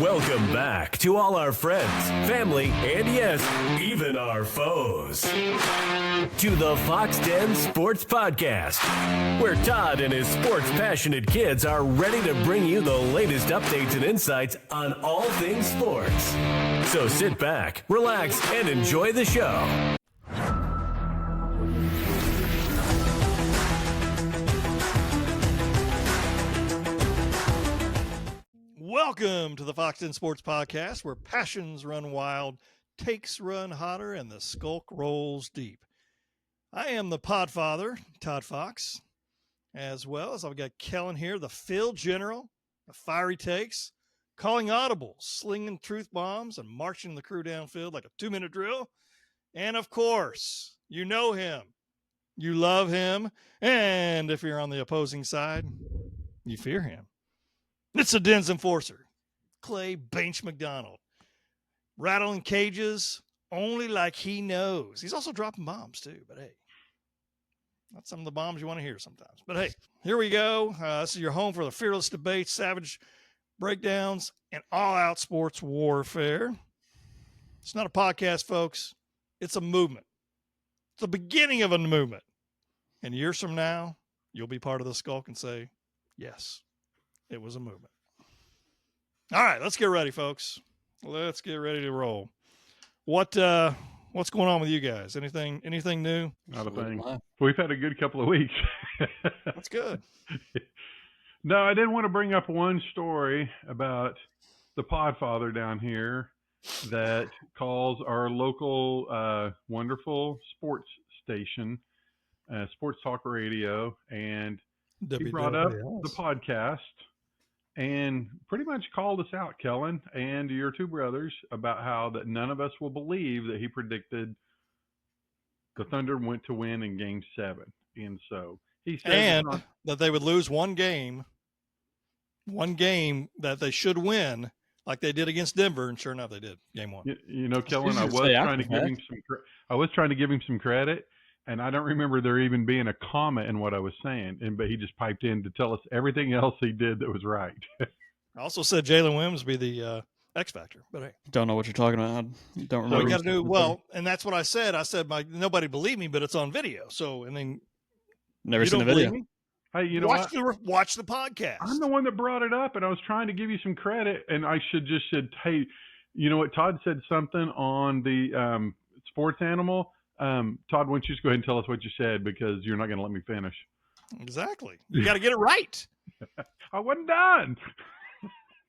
Welcome back to all our friends, family, and yes, even our foes. To the Fox 10 Sports Podcast, where Todd and his sports-passionate kids are ready to bring you the latest updates and insights on all things sports. So sit back, relax, and enjoy the show. Welcome to the Fox 10 Sports Podcast, where passions run wild, takes run hotter, and the skulk rolls deep. I am the Podfather, Todd Foxx, as well as I've got Kellen here, the field general, the fiery takes, calling audibles, slinging truth bombs, and marching the crew downfield like a 2-minute drill. And of course, you know him, you love him, and if you're on the opposing side, you fear him. It's a Dens enforcer, Clay Bench McDonald, rattling cages only like he knows. He's also dropping bombs too, but hey, not some of the bombs you want to hear sometimes. But hey, here we go. This is your home for the fearless debates, savage breakdowns, and all-out sports warfare. It's not a podcast, folks. It's a movement. It's the beginning of a movement. And years from now, you'll be part of the skulk and say, yes, it was a movement. All right, let's get ready, folks. Let's get ready to roll. What's going on with you guys? Anything new? Not a thing. We've had a good couple of weeks. That's good. No, I did want to bring up one story about the Podfather down here that calls our local wonderful sports station, Sports Talk Radio, and he brought up the podcast and pretty much called us out, Kellen, and your two brothers, about how that none of us will believe that he predicted the Thunder went to win in Game 7. And so he said that they would lose one game that they should win, like they did against Denver, and sure enough, they did. Game 1. You know, Kellen, I was trying to give him some credit. And I don't remember there even being a comment in what I was saying, but he just piped in to tell us everything else he did that was right. I also said Jalen Williams be the X factor, but hey, don't know what you're talking about. I don't remember. We got to do well, and that's what I said. I said nobody believed me, but it's on video. So, and then never seen the video. Hey, you know watch the podcast. I'm the one that brought it up, and I was trying to give you some credit, and I should just said, hey, you know what? Todd said something on the sports animal. Todd, why don't you just go ahead and tell us what you said, because you're not going to let me finish. Exactly. You got to get it right. I wasn't done.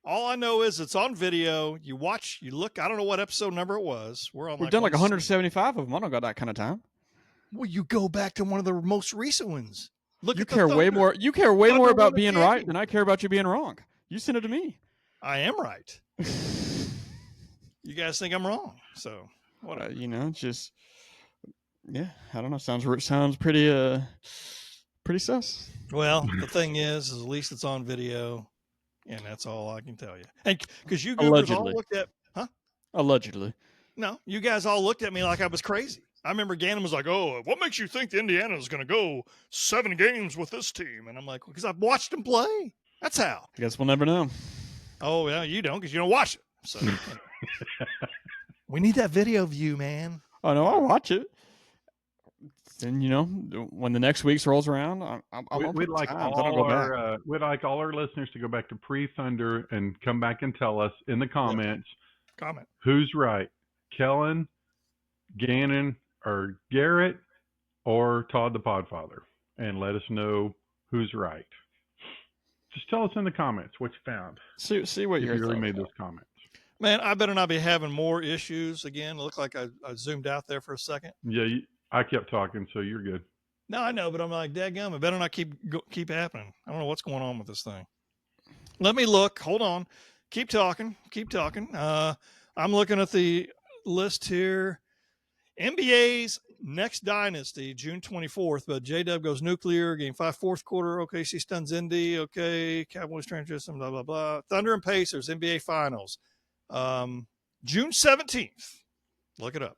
All I know is it's on video. You watch, you look. I don't know what episode number it was. We've done like 175 of them. I don't got that kind of time. Well, you go back to one of the most recent ones. Look, you care way more. You care way more about being right than I care about you being wrong. You sent it to me. I am right. You guys think I'm wrong. So what? Just. Yeah, I don't know. Sounds pretty sus. Well, the thing is at least it's on video, and that's all I can tell you. And because you guys all looked at, Allegedly. No, you guys all looked at me like I was crazy. I remember Gannon was like, "Oh, what makes you think Indiana is going to go 7 games with this team?" And I'm like, "Because I've watched them play. That's how." I guess we'll never know. Oh yeah, you don't, because you don't watch it. So we need that video view, man. Oh no, I'll watch it. And when the next week rolls around, we'd like all our listeners to go back to pre-Thunder and come back and tell us in the comments who's right, Kellen, Gannon, or Garrett, or Todd the Podfather, and let us know who's right. Just tell us in the comments what you found. See what you really made those comments. Man, I better not be having more issues again. It looked like I zoomed out there for a second. Yeah. I kept talking, so you're good. No, I know, but I'm like, dadgum, it better not keep happening. I don't know what's going on with this thing. Let me look. Hold on. Keep talking. I'm looking at the list here. NBA's next dynasty, June 24th, but J-Dub goes nuclear. Game 5, fourth quarter. OKC stuns Indy. Okay. Cowboys transition, blah, blah, blah. Thunder and Pacers, NBA Finals. June 17th. Look it up.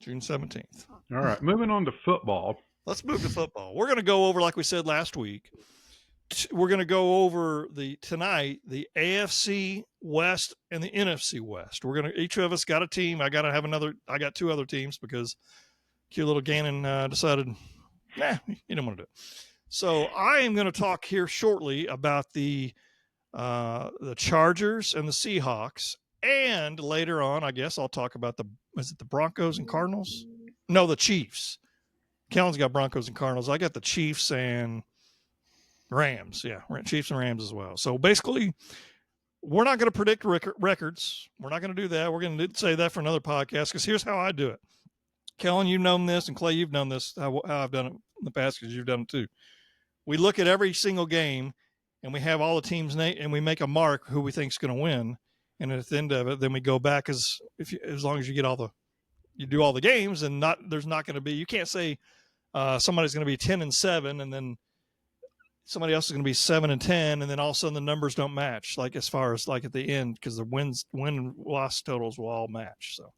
June 17th. All right. Moving on to football. Let's move to football. We're going to go over, like we said last week, we're going to go over tonight the AFC West and the NFC West. Each of us got a team. I got two other teams because cute little Gannon decided, he didn't want to do it. So I am going to talk here shortly about the Chargers and the Seahawks, and later on, I guess I'll talk about the Broncos and Cardinals? No, the Chiefs. Kellen's got Broncos and Cardinals. I got the Chiefs and Rams. Yeah, Chiefs and Rams as well. So basically, we're not going to predict records. We're not going to do that. We're going to say that for another podcast, because here's how I do it. Kellen, you've known this, and Clay, you've known this, how I've done it in the past, because you've done it too. We look at every single game, and we have all the teams' and we make a mark who we think is going to win. And at the end of it, then we go back as long as you do all the games, and there's not going to be, you can't say somebody's going to be 10-7, and then somebody else is going to be 7-10, and then all of a sudden the numbers don't match, like as far as like at the end, because the win and loss totals will all match. So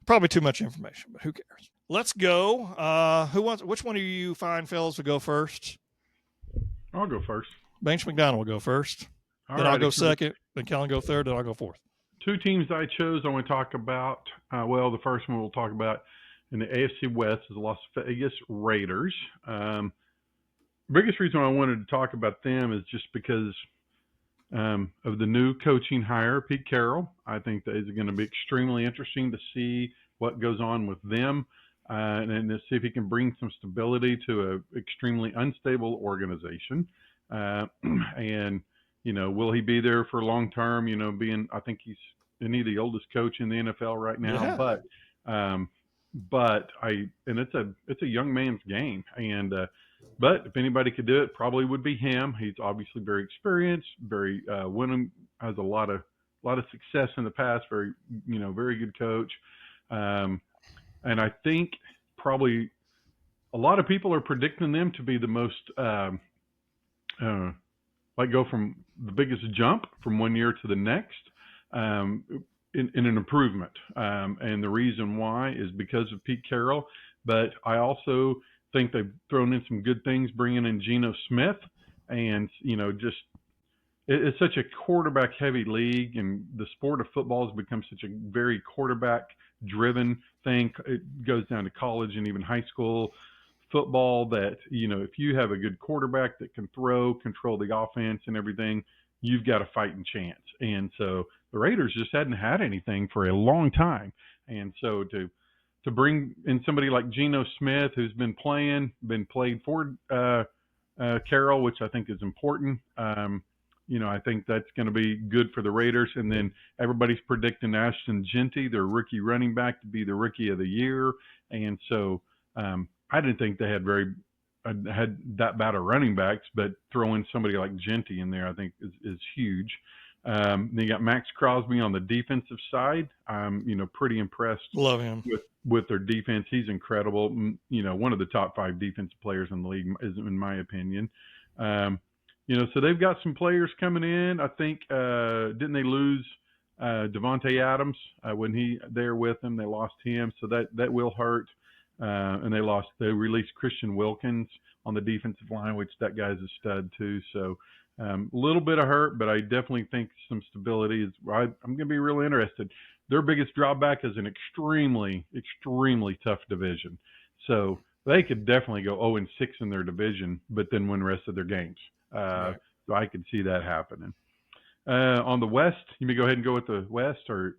probably too much information, but who cares? Let's go. Which one of you fine fellas will go first? I'll go first. Bench McDonald will go first. Then I'll go second. Then Kellen go third. Then I'll go fourth. Two teams I chose I want to talk about. The first one we'll talk about in the AFC West is the Las Vegas Raiders. Biggest reason I wanted to talk about them is just because of the new coaching hire, Pete Carroll. I think that is going to be extremely interesting to see what goes on with them, and to see if he can bring some stability to an extremely unstable organization. And will he be there for long term? I think he's the oldest coach in the NFL right now. Yeah. But it's a young man's game, and but if anybody could do it, probably would be him. He's obviously very experienced, very winning, has a lot of success in the past. Very good coach, and I think probably a lot of people are predicting them to be the most go from the biggest jump from one year to the next in an improvement. And the reason why is because of Pete Carroll. But I also think they've thrown in some good things, bringing in Geno Smith. And, it's such a quarterback-heavy league, and the sport of football has become such a very quarterback-driven thing. It goes down to college and even high school football that, if you have a good quarterback that can control the offense and everything, you've got a fighting chance. And so the Raiders just hadn't had anything for a long time. And so to bring in somebody like Geno Smith, who's been played for Carroll, which I think is important. I think that's going to be good for the Raiders. And then everybody's predicting Ashton Genty, their rookie running back, to be the rookie of the year. And so I didn't think they had that bad of running backs, but throwing somebody like Genty in there, I think is huge. Then you got Max Crosby on the defensive side. I'm, pretty impressed. Love him with their defense. He's incredible. One of the top 5 defensive players in the league, in my opinion. So they've got some players coming in. I think, didn't they lose Devontae Adams when he there with them? They lost him, so that will hurt. And they released Christian Wilkins on the defensive line, which that guy's a stud too. So a little bit of hurt, but I definitely think some stability is. I'm going to be really interested. Their biggest drawback is an extremely, extremely tough division. So they could definitely go 0-6 in their division, but then win the rest of their games. Right. So I could see that happening. On the West, you may go ahead and go with the West, or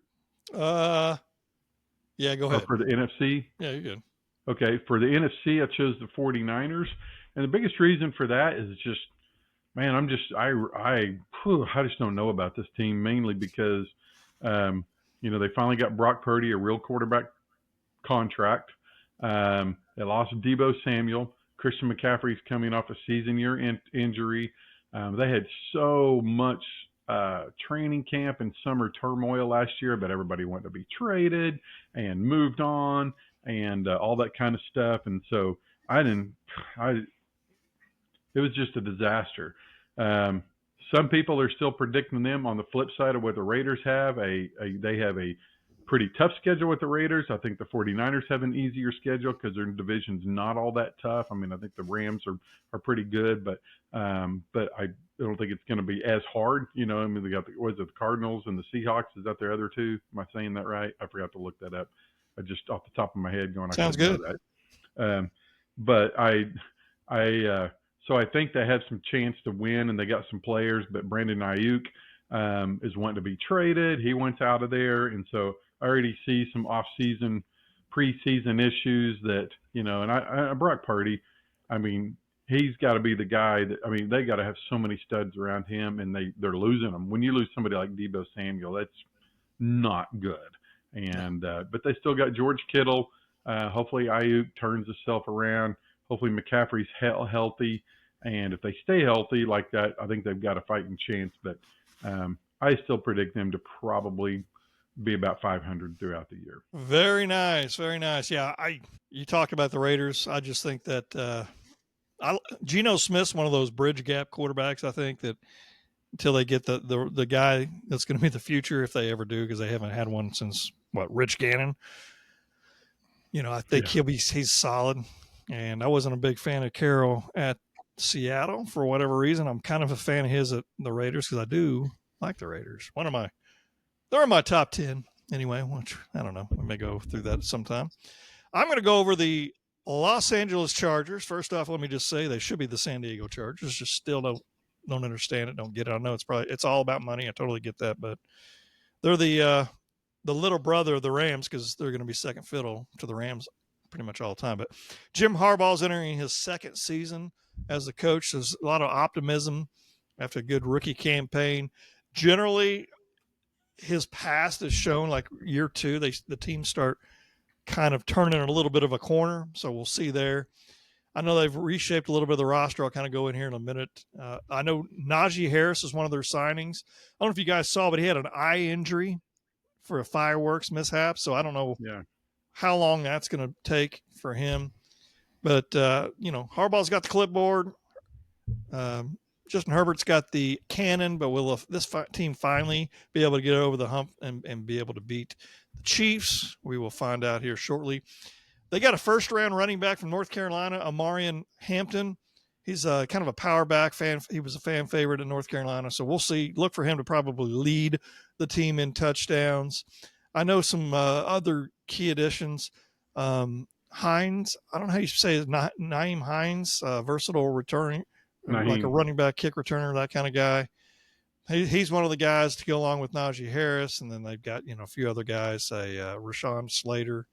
yeah, go ahead. For the NFC. Yeah, you're good. Okay, for the NFC, I chose the 49ers, and the biggest reason for that is just, man, I just don't know about this team, mainly because, they finally got Brock Purdy a real quarterback contract. They lost Deebo Samuel. Christian McCaffrey's coming off a season-year injury. They had so much training camp and summer turmoil last year, but everybody wanted to be traded and moved on and all that kind of stuff. And so it was just a disaster. Some people are still predicting them on the flip side of what the Raiders have. They have a pretty tough schedule with the Raiders. I think the 49ers have an easier schedule because their division's not all that tough. I mean, I think the Rams are pretty good, but I don't think it's going to be as hard. You know, I mean, they got the Cardinals and the Seahawks. Is that their other two? Am I saying that right? I forgot to look that up. I just off the top of my head going. Sounds good. But so I think they have some chance to win, and they got some players. But Brandon Ayuk is wanting to be traded. He wants out of there, and so I already see some off-season, preseason issues that, you know. And I Brock Purdy, I mean, he's got to be the guy that, I mean, they got to have so many studs around him, and they're losing them. When you lose somebody like Deebo Samuel, that's not good. And but they still got George Kittle. Hopefully Ayuk turns himself around. Hopefully McCaffrey's healthy. And if they stay healthy like that, I think they've got a fighting chance. But I still predict them to probably be about 500 throughout the year. Very nice. Very nice. Yeah, you talk about the Raiders. I just think that Geno Smith's one of those bridge gap quarterbacks, I think, that until they get the guy that's going to be the future, if they ever do, because they haven't had one since, Rich Gannon. You know, I think he's solid. And I wasn't a big fan of Carroll at Seattle for whatever reason. I'm kind of a fan of his at the Raiders because I do like the Raiders. They're in my top 10 anyway, which I don't know. We may go through that sometime. I'm going to go over the Los Angeles Chargers. First off, let me just say they should be the San Diego Chargers. Just still don't understand it, don't get it. I know it's all about money. I totally get that, but they're the little brother of the Rams because they're going to be second fiddle to the Rams pretty much all the time. But Jim Harbaugh's entering his second season as the coach. There's a lot of optimism after a good rookie campaign. Generally, his past has shown, like year two, the teams start kind of turning a little bit of a corner. So we'll see there. I know they've reshaped a little bit of the roster. I'll kind of go in here in a minute. I know Najee Harris is one of their signings. I don't know if you guys saw, but he had an eye injury for a fireworks mishap. So I don't know how long that's going to take for him. But, Harbaugh's got the clipboard. Justin Herbert's got the cannon, but will this team finally be able to get over the hump and be able to beat the Chiefs? We will find out here shortly. They got a first-round running back from North Carolina, Amarian Hampton. He's kind of a power back fan. He was a fan favorite in North Carolina, so we'll see. Look for him to probably lead the team in touchdowns. I know some other key additions. Hines, I don't know how you say it, Naeem Hines, versatile returning, like a running back, kick returner, that kind of guy. He's one of the guys to go along with Najee Harris, and then they've got a few other guys, say Rashawn Slater,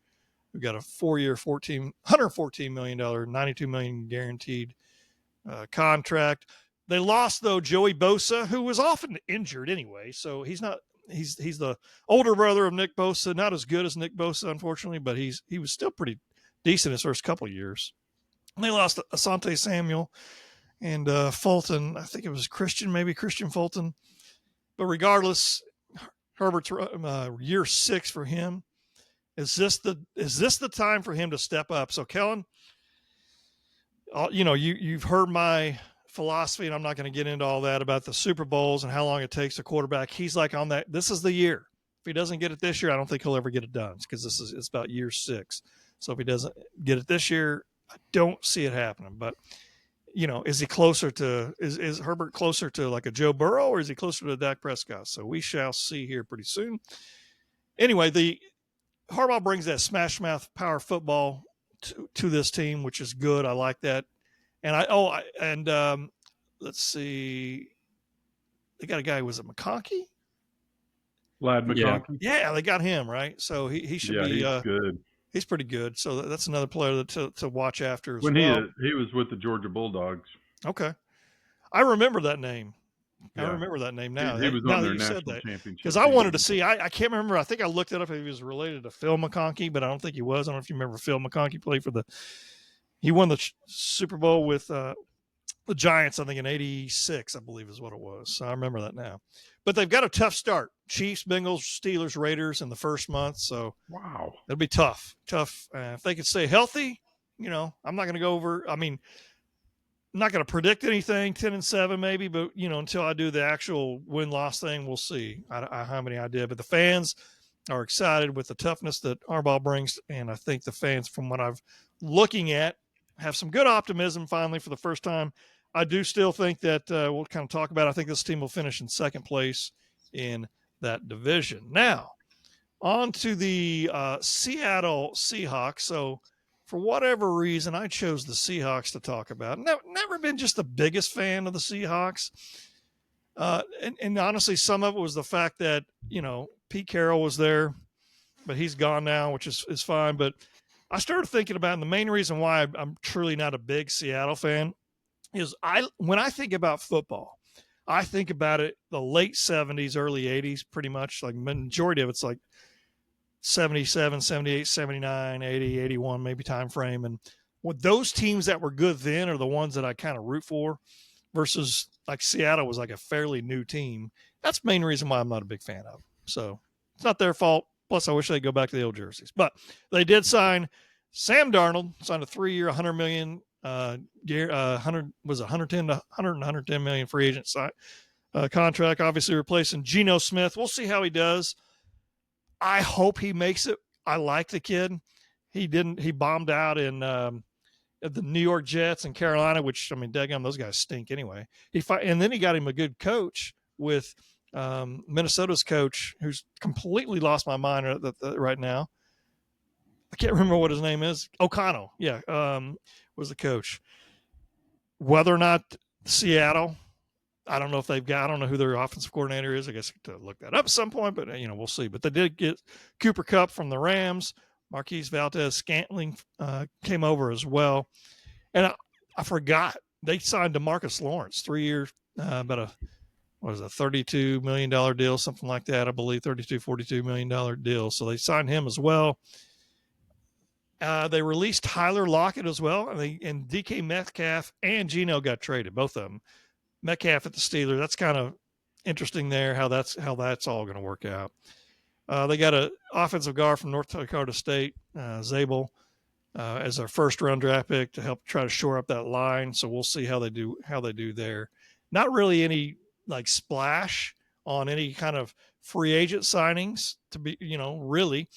who got a 4-year, $114 million, $92 million guaranteed contract. They lost though Joey Bosa, who was often injured anyway, so he's not. He's the older brother of Nick Bosa, not as good as Nick Bosa, unfortunately, but he was still pretty decent his first couple of years. And they lost Asante Samuel and Fulton. I think it was Christian Fulton. But regardless, Herbert's year 6 for him. Is this the time for him to step up? So Kellen, you've heard my philosophy, and I'm not going to get into all that about the Super Bowls and how long it takes a quarterback. He's like on that. This is the year. If he doesn't get it this year, I don't think he'll ever get it done because it's about year 6. So if he doesn't get it this year, I don't see it happening. But is he closer to is Herbert closer to like a Joe Burrow, or is he closer to Dak Prescott? So we shall see here pretty soon. Anyway, the Harbaugh brings that smash mouth power football to this team, which is good. I like that. And let's see. They got a guy, was it McConkey? Lad McConkey? Yeah, they got him, right? So he should be he's good. He's pretty good. So that's another player to watch after as well. He was with the Georgia Bulldogs. Okay. I remember that name. Yeah. I remember that name now. He was on their national championship. Because I wanted to see, I can't remember. I think I looked it up if he was related to Phil McConkey, but I don't think he was. I don't know if you remember Phil McConkey played he won the Super Bowl with the Giants, I think in 86, I believe is what it was. So I remember that now. But they've got a tough start. Chiefs, Bengals, Steelers, Raiders in the first month. So wow, it'll be tough. If they could stay healthy, I'm not going to go over. I mean, I'm not going to predict anything, 10-7 maybe, but until I do the actual win-loss thing, we'll see. I don't have any idea. But the fans, are excited with the toughness that Harbaugh brings, and I think the fans, from what I've looking at, have some good optimism finally for the first time. I do still think that we'll kind of talk about. I think this team will finish in second place in that division. Now, on to the Seattle Seahawks. So, for whatever reason, I chose the Seahawks to talk about. Never been just the biggest fan of the Seahawks. And honestly, some of it was the fact that, Pete Carroll was there, but he's gone now, which is fine. But I started thinking about it, and the main reason why I'm truly not a big Seattle fan is when I think about football, I think about it the late 70s, early 80s, pretty much. Like majority of it's like 77, 78, 79, 80, 81, maybe time frame. And with those teams that were good then are the ones that I kind of root for, versus like Seattle was like a fairly new team. That's the main reason why I'm not a big fan of them. So it's not their fault. Plus, I wish they'd go back to the old jerseys. But they did sign Sam Darnold, signed a 3-year, $100 million, 110 million free agent contract, obviously replacing Geno Smith. We'll see how he does. I hope he makes it. I like the kid. He bombed out in the New York Jets and Carolina, which, I mean, daggum, those guys stink anyway. And then he got him a good coach with Minnesota's coach, who's completely lost my mind right now. I can't remember what his name is. O'Connell, yeah, was the coach. Whether or not Seattle, I don't know if I don't know who their offensive coordinator is. I guess I have to look that up at some point, but we'll see. But they did get Cooper Kupp from the Rams. Marquise Valdes-Scantling came over as well. And I forgot they signed DeMarcus Lawrence, 3 years, about $32 million deal, something like that, I believe, $42 million deal. So they signed him as well. They released Tyler Lockett as well, and DK Metcalf and Geno got traded, both of them. Metcalf at the Steelers. That's kind of interesting there, how that's all going to work out. They got an offensive guard from North Dakota State, Zabel, as their first round draft pick to help try to shore up that line. So we'll see how they do there. Not really any like splash on any kind of free agent signings to be, really.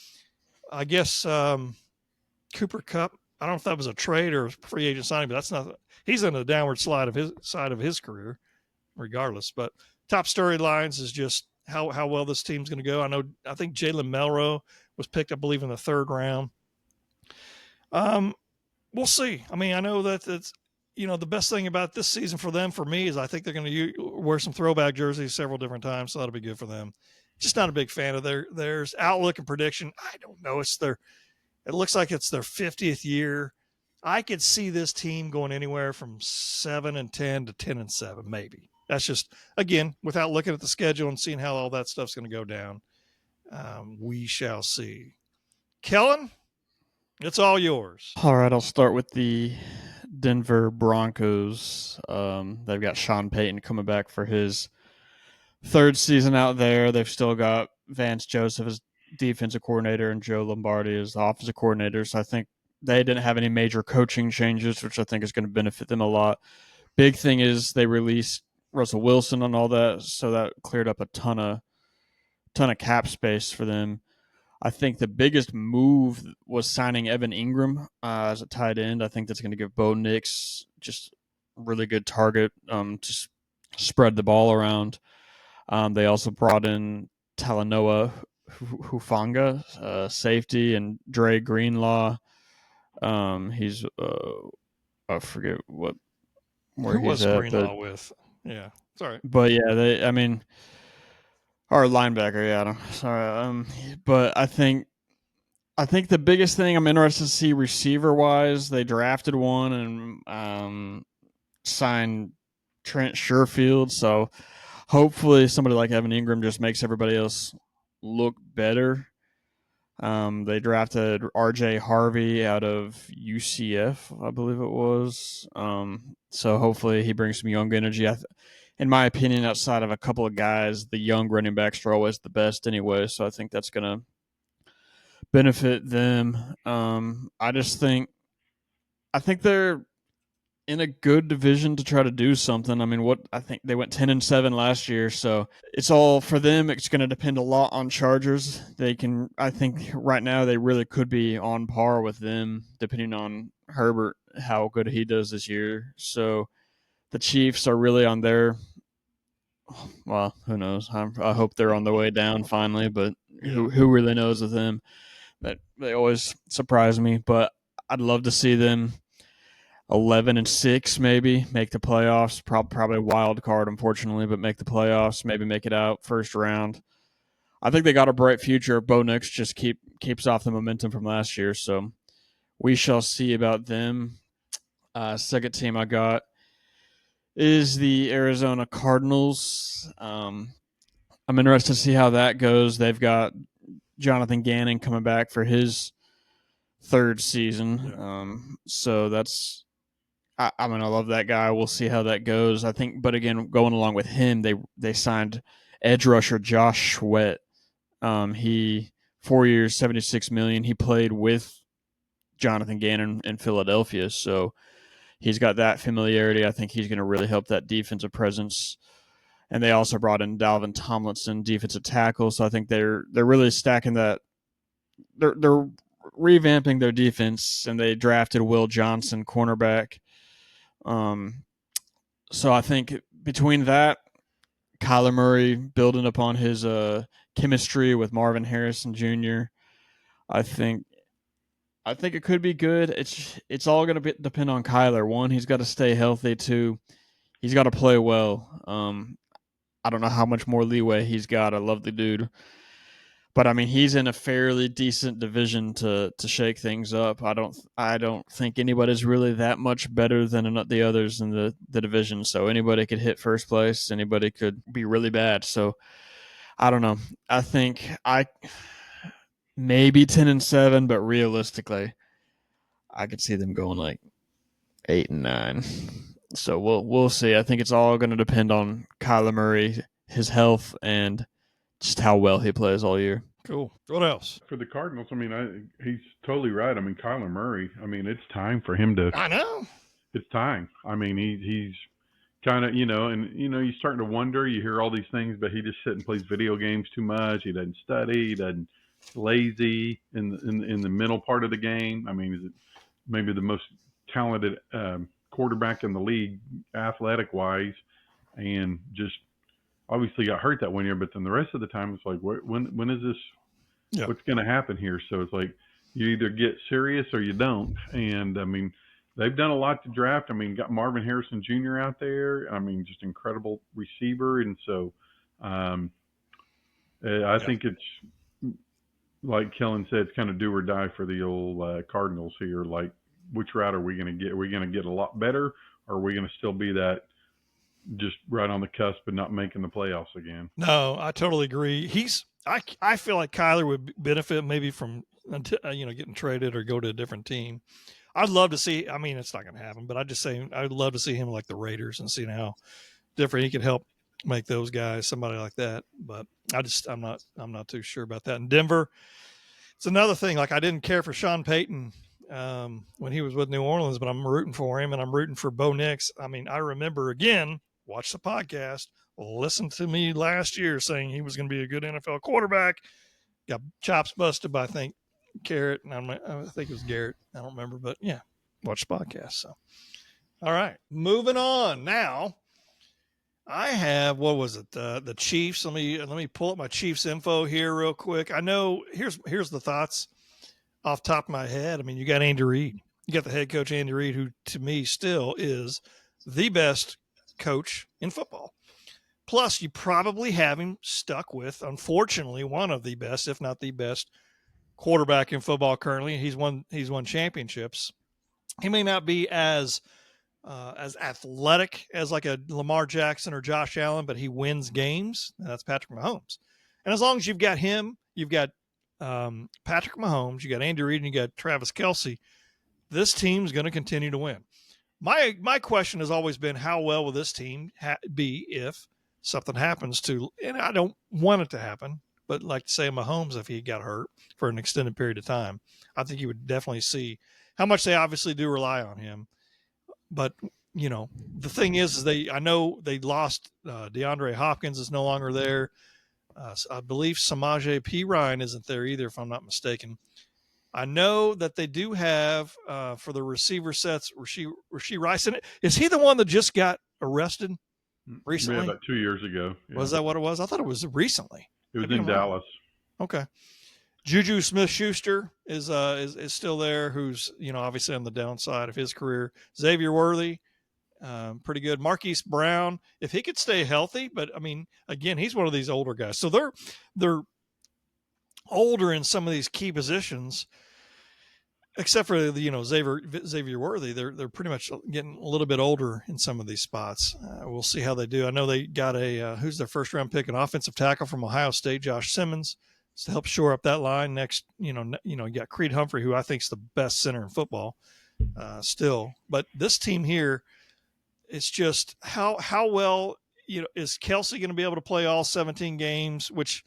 I guess Cooper Kupp, I don't know if that was a trade or a free agent signing, but that's not. He's in the downward slide of his career, regardless. But top storylines is just how well this team's going to go. I think Jalen Melrose was picked, I believe, in the third round. We'll see. I mean, I know that it's, the best thing about this season for me is I think they're going to wear some throwback jerseys several different times, so that'll be good for them. Just not a big fan of their outlook and prediction. I don't know. It looks like it's their 50th year. I could see this team going anywhere from 7-10 to 10-7, maybe. That's just, again, without looking at the schedule and seeing how all that stuff's going to go down. We shall see. Kellen, it's all yours. All right, I'll start with the Denver Broncos. They've got Sean Payton coming back for his third season out there. They've still got Vance Joseph as defensive coordinator and Joe Lombardi as the offensive coordinator. So I think they didn't have any major coaching changes, which I think is going to benefit them a lot. Big thing is they released Russell Wilson and all that, so that cleared up a ton of cap space for them. I think the biggest move was signing Evan Ingram as a tight end. I think that's going to give Bo Nix just a really good target to spread the ball around. They also brought in Talanoa Hufanga, safety, and Dre Greenlaw. He's I forget where Who he's was at. Greenlaw with? Yeah, sorry. But yeah, our linebacker, yeah. Sorry, but I think the biggest thing I'm interested to see receiver wise, they drafted one and signed Trent Sherfield. So hopefully somebody like Evan Ingram just makes everybody else look better. They drafted R.J. Harvey out of UCF, I believe it was. So hopefully he brings some young energy. In my opinion, outside of a couple of guys, the young running backs are always the best anyway. So I think that's going to benefit them. I think they're in a good division to try to do something. I mean, I think they went 10-7 last year, so it's all for them. It's going to depend a lot on Chargers. I think right now they really could be on par with them, depending on Herbert, how good he does this year. So the Chiefs are really on their, well, who knows? I hope they're on the way down finally, but who really knows with them? But they always surprise me. But I'd love to see them 11-6, maybe make the playoffs. Probably a wild card, unfortunately, but make the playoffs. Maybe make it out first round. I think they got a bright future. Bo Nix just keeps off the momentum from last year, so we shall see about them. Second team I got is the Arizona Cardinals. I'm interested to see how that goes. They've got Jonathan Gannon coming back for his third season, so that's. I mean, I love that guy. We'll see how that goes. I think, but again, going along with him, they signed edge rusher Josh Sweat. He 4 years, $76 million. He played with Jonathan Gannon in Philadelphia, so he's got that familiarity. I think he's going to really help that defensive presence. And they also brought in Dalvin Tomlinson, defensive tackle. So I think they're really stacking that. They're revamping their defense, and they drafted Will Johnson, cornerback. So I think between that, Kyler Murray building upon his chemistry with Marvin Harrison Jr., I think it could be good. It's all going to depend on Kyler. One, he's got to stay healthy. Two, he's got to play well. I don't know how much more leeway he's got. I love the dude. But I mean, he's in a fairly decent division to shake things up. I don't think anybody's really that much better than the others in the division. So anybody could hit first place. Anybody could be really bad. So I don't know. I think maybe 10-7, but realistically, I could see them going like 8-9. So we'll see. I think it's all going to depend on Kyler Murray, his health, and just how well he plays all year. Cool. What else? For the Cardinals, I mean, he's totally right. I mean, Kyler Murray, I mean, it's time for him to. I know. It's time. I mean, he's kind of, and, you're starting to wonder. You hear all these things, but he just sits and plays video games too much. He doesn't study. He doesn't lazy in the middle part of the game. I mean, he's maybe the most talented quarterback in the league, athletic-wise, and just obviously got hurt that one year, but then the rest of the time it's like, when is this? Yeah. What's going to happen here? So it's like you either get serious or you don't. And I mean, they've done a lot to draft. I mean, got Marvin Harrison Jr. out there. I mean, just incredible receiver. And so I think it's like Kellen said, it's kind of do or die for the old Cardinals here. Like, which route are we going to get? Are we going to get a lot better, or are we going to still be that just right on the cusp and not making the playoffs again? No, I totally agree. I feel like Kyler would benefit maybe from getting traded or go to a different team. I'd love to see. I mean, it's not going to happen, but I'd love to see him like the Raiders and see how different he could help make those guys, somebody like that. But I'm not too sure about that. In Denver, it's another thing. Like, I didn't care for Sean Payton when he was with New Orleans, but I'm rooting for him, and I'm rooting for Bo Nix. I mean, I remember, again, watch the podcast, listen to me last year saying he was going to be a good NFL quarterback. Got chops busted by, I think, Garrett, and I think it was Garrett. I don't remember, but yeah, watch the podcast. So, all right, moving on. Now, I have, what was it? The Chiefs. Let me pull up my Chiefs info here real quick. I know here's the thoughts off the top of my head. I mean, you got Andy Reid. You got the head coach Andy Reid, who to me still is the best coach in football. Plus, you probably have him stuck with, unfortunately, one of the best, if not the best, quarterback in football currently. He's won championships. He may not be as athletic as like a Lamar Jackson or Josh Allen, but he wins games. That's Patrick Mahomes. And as long as you've got him, you've got Patrick Mahomes, you got Andy Reid, and you got Travis Kelce, this team's going to continue to win. My question has always been, how well will this team be if something happens to, and I don't want it to happen, but like say Mahomes, if he got hurt for an extended period of time, I think you would definitely see how much they obviously do rely on him. But the thing is I know they lost DeAndre Hopkins is no longer there. I believe Samaje Perine isn't there either, if I'm not mistaken. I know that they do have for the receiver sets, Rashee Rice in it. Is he the one that just got arrested recently? Yeah, about 2 years ago. Yeah. Was that what it was? I thought it was recently. It was in Dallas. Okay. Juju Smith-Schuster is still there, who's, obviously on the downside of his career. Xavier Worthy, pretty good. Marquise Brown, if he could stay healthy, but I mean, again, he's one of these older guys. So they're older in some of these key positions, except for Xavier Worthy. They're pretty much getting a little bit older in some of these spots. We'll see how they do. I know they got who's their first round pick, an offensive tackle from Ohio State, Josh Simmons, to help shore up that line. Next, you got Creed Humphrey, who I think is the best center in football still. But this team here, it's just how well, is Kelsey going to be able to play all 17 games? Which,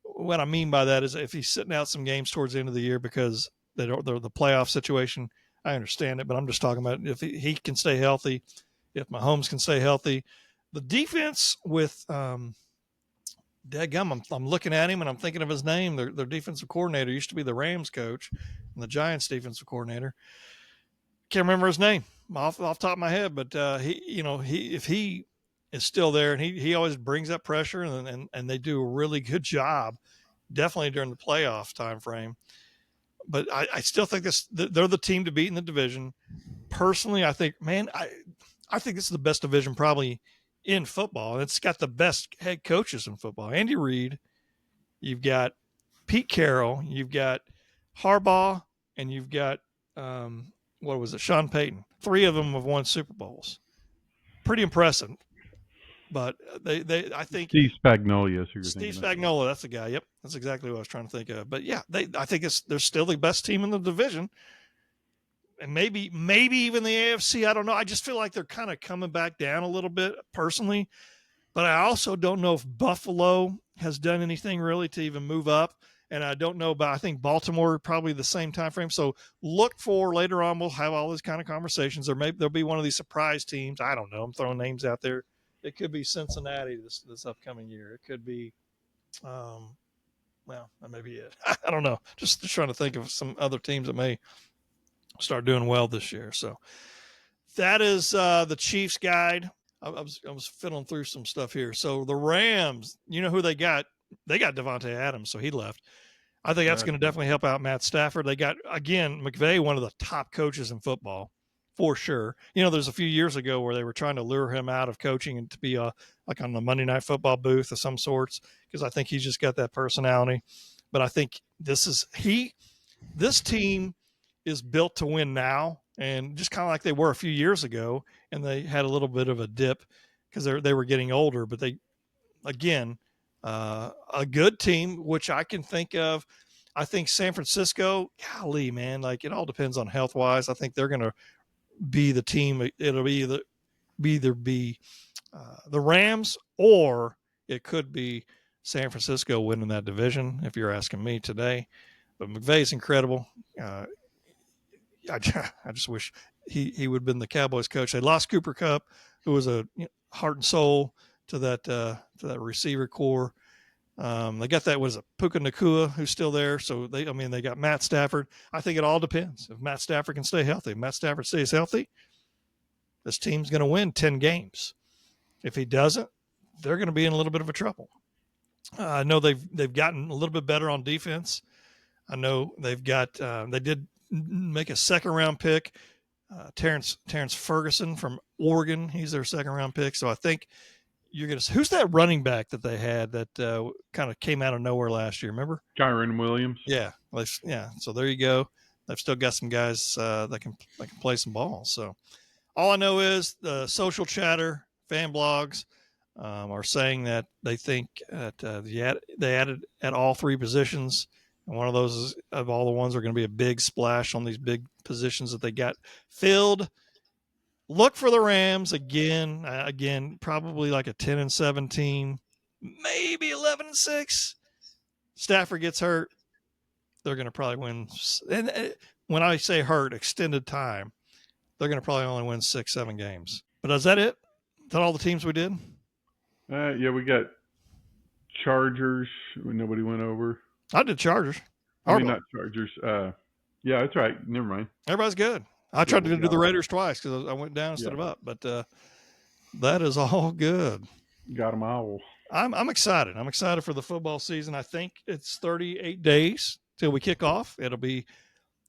what I mean by that is if he's sitting out some games towards the end of the year because they're the playoff situation, I understand it. But I'm just talking about if he can stay healthy, if Mahomes can stay healthy. The defense with dadgum, I'm looking at him and I'm thinking of his name. Their defensive coordinator used to be the Rams coach and the Giants defensive coordinator. Can't remember his name off the top of my head, but if he is still there, and he always brings up pressure, and they do a really good job, definitely during the playoff time frame. But I still think they're the team to beat in the division. Personally, I think, I think this is the best division probably in football. It's got the best head coaches in football. Andy Reid, you've got Pete Carroll, you've got Harbaugh, and you've got Sean Payton. 3 of them have won Super Bowls. Pretty impressive. But I think Steve Spagnuolo. Steve Spagnuolo, that's the guy. Yep, that's exactly what I was trying to think of. But yeah, I think they're still the best team in the division, and maybe even the AFC. I don't know. I just feel like they're kind of coming back down a little bit personally. But I also don't know if Buffalo has done anything really to even move up, and I don't know about. I think Baltimore probably the same time frame. So look for later on. We'll have all these kind of conversations, or maybe there'll be one of these surprise teams. I don't know. I'm throwing names out there. It could be Cincinnati this upcoming year. It could be, that may be it. I don't know. Just trying to think of some other teams that may start doing well this year. So that is the Chiefs guide. I was fiddling through some stuff here. So the Rams, you know who they got? They got Devontae Adams, so he left. I think that's going to definitely help out Matt Stafford. They got, again, McVay, one of the top coaches in football. For sure. There's a few years ago where they were trying to lure him out of coaching and to be like on the Monday Night Football booth of some sorts, because I think he's just got that personality. But I think this team is built to win now, and just kind of like they were a few years ago, and they had a little bit of a dip because they were getting older. But they, again, a good team, which I can think of. I think San Francisco, golly, man, like it all depends on health-wise. I think they're going to be the team. It'll either be the Rams, or it could be San Francisco winning that division, if you're asking me today. But McVay's incredible. I just wish he would have been the Cowboys coach. They lost Cooper Kupp, who was a heart and soul to that receiver core. They got that, Puka Nacua, who's still there. So they got Matt Stafford. I think it all depends. If Matt Stafford can stay healthy, if Matt Stafford stays healthy, this team's going to win 10 games. If he doesn't, they're going to be in a little bit of a trouble. I know they've gotten a little bit better on defense. I know they've got they did make a 2nd round pick, Terrence Ferguson from Oregon. He's their 2nd round pick. So I think who's that running back that they had that kind of came out of nowhere last year? Remember? Kyron Williams. Yeah. So there you go. They've still got some guys that can play some ball. So all I know is the social chatter, fan blogs are saying that they think that they added at all 3 positions. And one of those is, of all the ones, are going to be a big splash on these big positions that they got filled. Look for the Rams again, probably like a 10-7 team, maybe 11-6. Stafford gets hurt, they're going to probably win. And when I say hurt, extended time, they're going to probably only win 6-7 games. But is that it? Is that all the teams we did? Yeah, we got Chargers. Nobody went over. I did Chargers. I mean, not Chargers. Yeah, that's right. Never mind. Everybody's good. I tried to do the Raiders twice because I went down instead of up, but that is all good. Got them all. I'm excited. I'm excited for the football season. I think it's 38 days till we kick off. It'll be.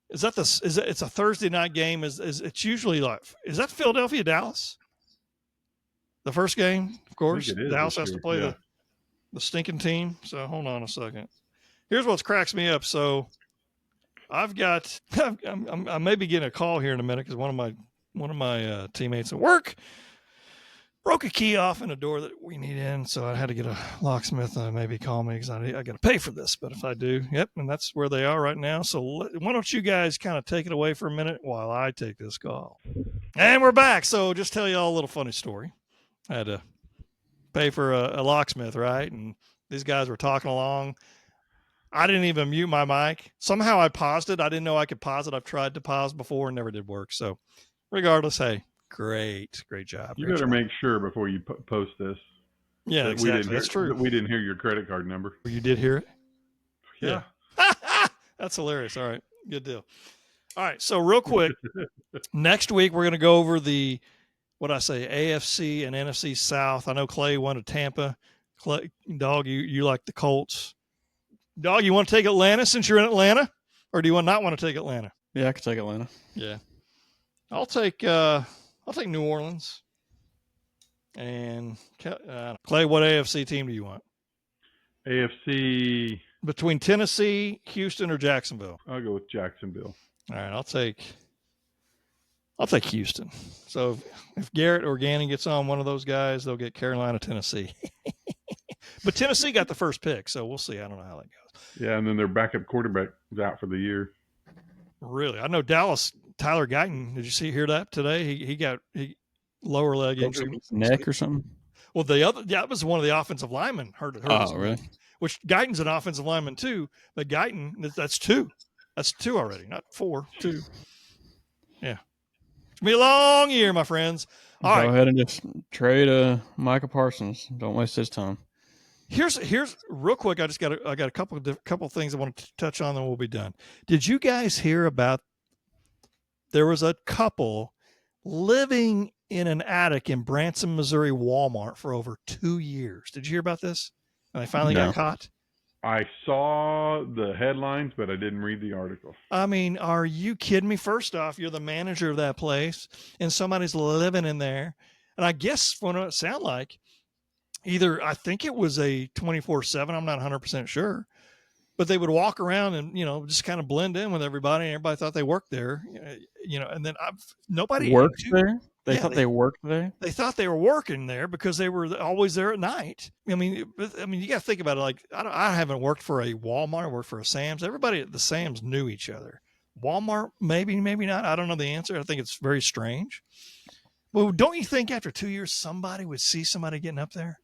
It's a Thursday night game? Is it's usually like? Is that Philadelphia Dallas? The first game, of course. Dallas has to play the stinking team. So hold on a second. Here's what cracks me up. So I may be getting a call here in a minute because one of my teammates at work broke a key off in a door that we need in, so I had to get a locksmith maybe call me because I got to pay for this. But if I do, and that's where they are right now. So why don't you guys kind of take it away for a minute while I take this call? And we're back. So just tell you all a little funny story. I had to pay for a locksmith, right? And these guys were talking along. I didn't even mute my mic. Somehow I paused it. I didn't know I could pause it. I've tried to pause before and never did work. So regardless, hey, great job. You better make sure before you post this. Yeah, exactly. That's true. We didn't hear your credit card number. You did hear it? Yeah. That's hilarious. All right. Good deal. All right. So real quick, next week we're going to go over the, AFC and NFC South. I know Clay wanted Tampa. Clay, Dog, you like the Colts. Dog, you want to take Atlanta since you're in Atlanta? Or do you not want to take Atlanta? Yeah, I could take Atlanta. Yeah. I'll take New Orleans. And Clay, what AFC team do you want? AFC between Tennessee, Houston, or Jacksonville? I'll go with Jacksonville. All right, I'll take Houston. So if Garrett or Gannon gets on one of those guys, they'll get Carolina, Tennessee. But Tennessee got the first pick, so we'll see. I don't know how that goes. Yeah, and then their backup quarterback is out for the year. Really? I know Dallas, Tyler Guyton. Did you hear that today? He got lower leg injury. Neck or something? Well, that was one of the offensive linemen hurt. Oh, really? Which Guyton's an offensive lineman too, but Guyton, that's two. That's two already, not four, two. Yeah. It's going to be a long year, my friends. All right. Go ahead and just trade Micah Parsons. Don't waste his time. Here's real quick. I got a couple things I want to touch on, then we'll be done. Did you guys hear about? There was a couple living in an attic in Branson, Missouri, Walmart for over 2 years. Did you hear about this? And they finally got caught. I saw the headlines, but I didn't read the article. I mean, are you kidding me? First off, you're the manager of that place, and somebody's living in there. And I guess from what it sounded like, either I think it was a 24/7. I'm not 100% sure, but they would walk around and just kind of blend in with everybody. And everybody thought they worked there, And then nobody worked there. They thought they worked there. They thought they were working there because they were always there at night. I mean, you got to think about it. Like I haven't worked for a Walmart. I worked for a Sam's. Everybody at the Sam's knew each other. Walmart, maybe not. I don't know the answer. I think it's very strange. Well, don't you think after 2 years somebody would see somebody getting up there?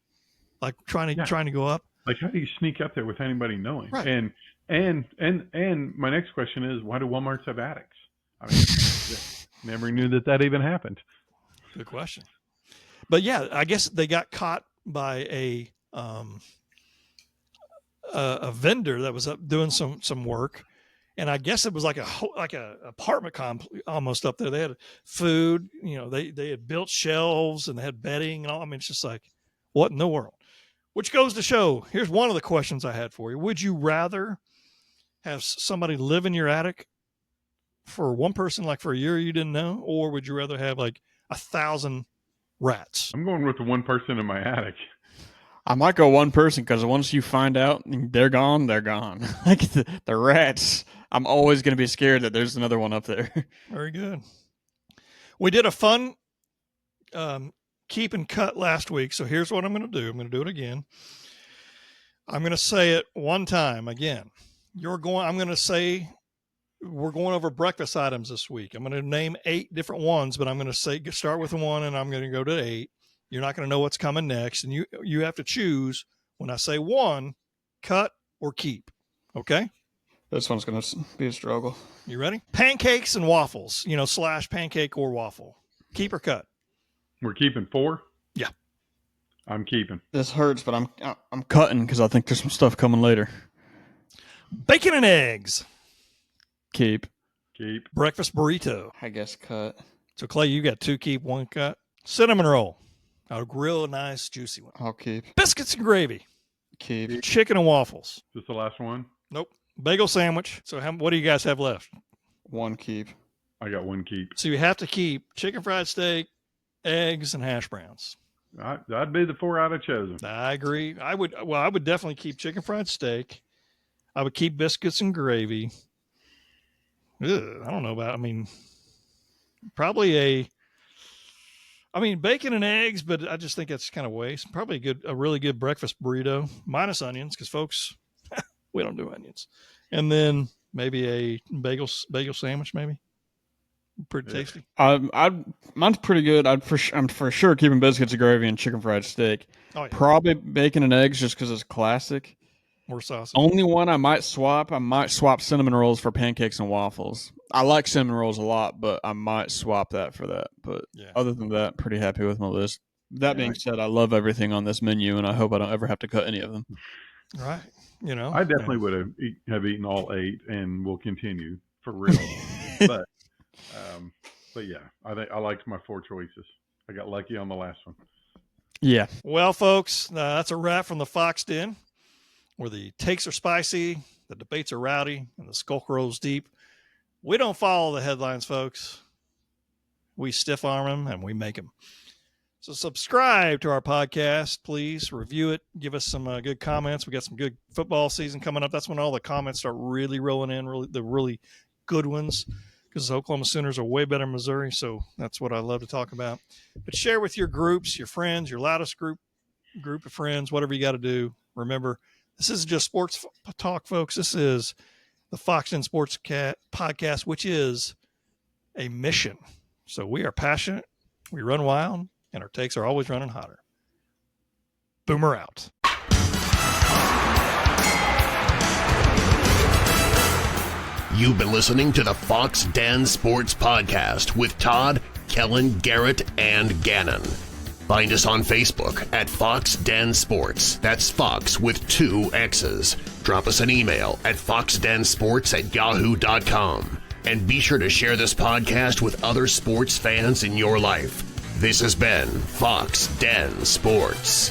Like trying to go up. Like, how do you sneak up there with anybody knowing? Right. And my next question is, why do Walmarts have attics? I mean, never knew that even happened. Good question. But yeah, I guess they got caught by a vendor that was up doing some work, and I guess it was like a apartment complex almost up there. They had food, they had built shelves and they had bedding and all. I mean, it's just like, what in the world? Which goes to show, here's one of the questions I had for you. Would you rather have somebody live in your attic for one person, like for a year you didn't know, or would you rather have like 1,000 rats? I'm going with the one person in my attic. I might go one person because once you find out they're gone, they're gone. Like the rats, I'm always going to be scared that there's another one up there. Very good. We did a fun keep and cut last week. So here's what I'm going to do. I'm going to do it again. I'm going to say it one time again. I'm going to say we're going over breakfast items this week. I'm going to name 8 different ones, but I'm going to start with 1 and I'm going to go to 8. You're not going to know what's coming next. And you have to choose when I say 1, cut or keep. Okay. This one's going to be a struggle. You ready? Pancakes and waffles, / pancake or waffle. Keep or cut? We're keeping 4? Yeah. I'm keeping. This hurts, but I'm cutting because I think there's some stuff coming later. Bacon and eggs. Keep. Breakfast burrito. I guess cut. So, Clay, you got 2 keep, 1 cut. Cinnamon roll. A real nice, juicy one. I'll keep. Biscuits and gravy. Keep. Chicken and waffles. Is this the last one? Nope. Bagel sandwich. So, what do you guys have left? 1 keep. I got 1 keep. So, you have to keep chicken fried steak, eggs, and hash browns. I'd be the 4 I'd have chosen. I agree. I would definitely keep chicken fried steak. I would keep biscuits and gravy. Ugh, I don't know about, probably bacon and eggs, but I just think that's kind of waste. Probably a really good breakfast burrito, minus onions, because folks, we don't do onions. And then maybe a bagel sandwich, maybe. Pretty tasty. Mine's pretty good. I'm for sure keeping biscuits and gravy and chicken fried steak. Oh, yeah. Probably bacon and eggs just because it's classic. More sausage. Only one I might swap cinnamon rolls for pancakes and waffles. I like cinnamon rolls a lot, but I might swap that for that. But Other than that, pretty happy with my list. That being said, I love everything on this menu, and I hope I don't ever have to cut any of them. Right. I definitely would have eaten all 8 and will continue for real. but yeah, I liked my 4 choices. I got lucky on the last one. Yeah. Well, folks, that's a wrap from the Fox Den, where the takes are spicy, the debates are rowdy, and the skulk rolls deep. We don't follow the headlines, folks. We stiff arm them and we make them. So subscribe to our podcast, please. Review it. Give us some good comments. We got some good football season coming up. That's when all the comments start really rolling in, the really good ones, because the Oklahoma Sooners are way better than Missouri. So that's what I love to talk about. But share with your groups, your friends, your loudest group of friends, whatever you got to do. Remember, this isn't just sports talk, folks. This is the Fox Den Sports Podcast, which is a mission. So we are passionate, we run wild, and our takes are always running hotter. Boomer out. You've been listening to the Fox Den Sports Podcast with Todd, Kellen, Garrett, and Gannon. Find us on Facebook at Fox Den Sports. That's Fox with 2 X's. Drop us an email at foxdensports@yahoo.com. And be sure to share this podcast with other sports fans in your life. This has been Fox Den Sports.